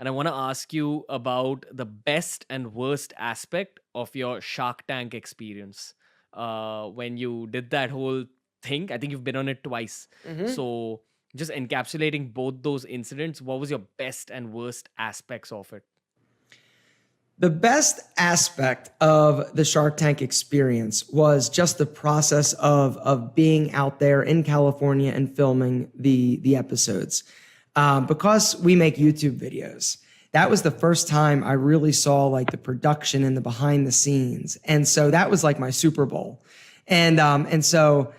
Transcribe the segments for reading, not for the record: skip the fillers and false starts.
and I want to ask you about the best and worst aspect of your Shark Tank experience. When you did that whole thing, I think you've been on it twice. Hmm. So, just encapsulating both those incidents, what was your best and worst aspects of it? The best aspect of the Shark Tank experience was just the process of being out there in California and filming the episodes. Because we make YouTube videos, that was the first time I really saw like the production and the behind the scenes, and so that was like my Super Bowl. And the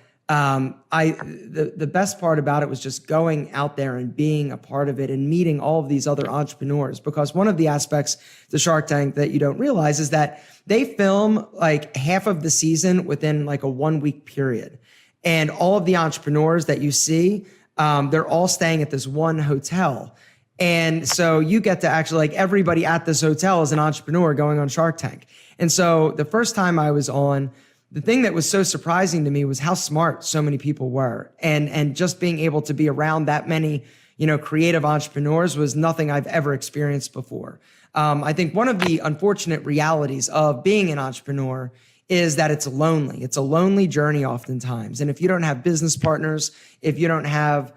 best part about it was just going out there and being a part of it and meeting all of these other entrepreneurs. Because one of the aspects to Shark Tank that you don't realize is that they film like half of the season within like a 1 week period, and all of the entrepreneurs that you see, they're all staying at this one hotel. And so you get to actually, like, everybody at this hotel is an entrepreneur going on Shark Tank. And so the first time I was on, the thing that was so surprising to me was how smart so many people were. And just being able to be around that many, creative entrepreneurs was nothing I've ever experienced before. I think one of the unfortunate realities of being an entrepreneur is that it's lonely. It's a lonely journey oftentimes. And if you don't have business partners, if you don't have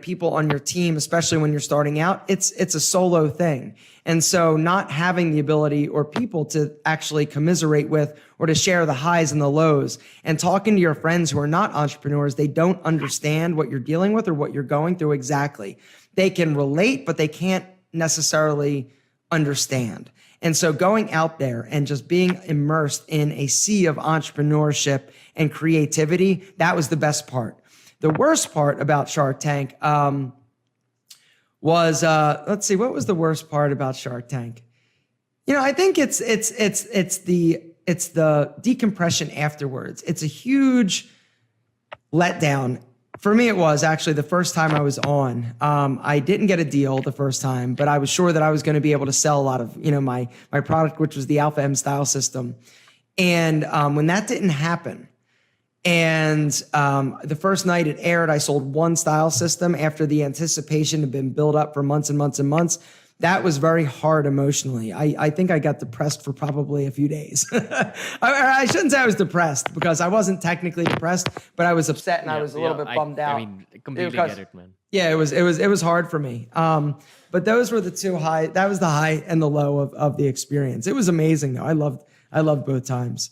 people on your team, especially when you're starting out, it's a solo thing. And so not having the ability or people to actually commiserate with or to share the highs and the lows, and talking to your friends who are not entrepreneurs, they don't understand what you're dealing with or what you're going through exactly. They can relate, but they can't necessarily understand. And so going out there and just being immersed in a sea of entrepreneurship and creativity, that was the best part. The worst part about Shark Tank was, let's see, what was the worst part about Shark Tank? I think it's the decompression afterwards. It's a huge letdown. For me, it was actually the first time I was on. I didn't get a deal the first time, but I was sure that I was going to be able to sell a lot of, my product, which was the Alpha M style system. And when that didn't happen, and the first night it aired, I sold one style system after the anticipation had been built up for months and months and months. That was very hard emotionally. I think I got depressed for probably a few days. I shouldn't say I was depressed, because I wasn't technically depressed, but I was upset and I Yeah, was a little yeah. bit bummed out. I mean, I completely Because, get it, man. yeah, it was hard for me. But those were the two high. That was the high and the low of the experience. It was amazing though. I loved both times.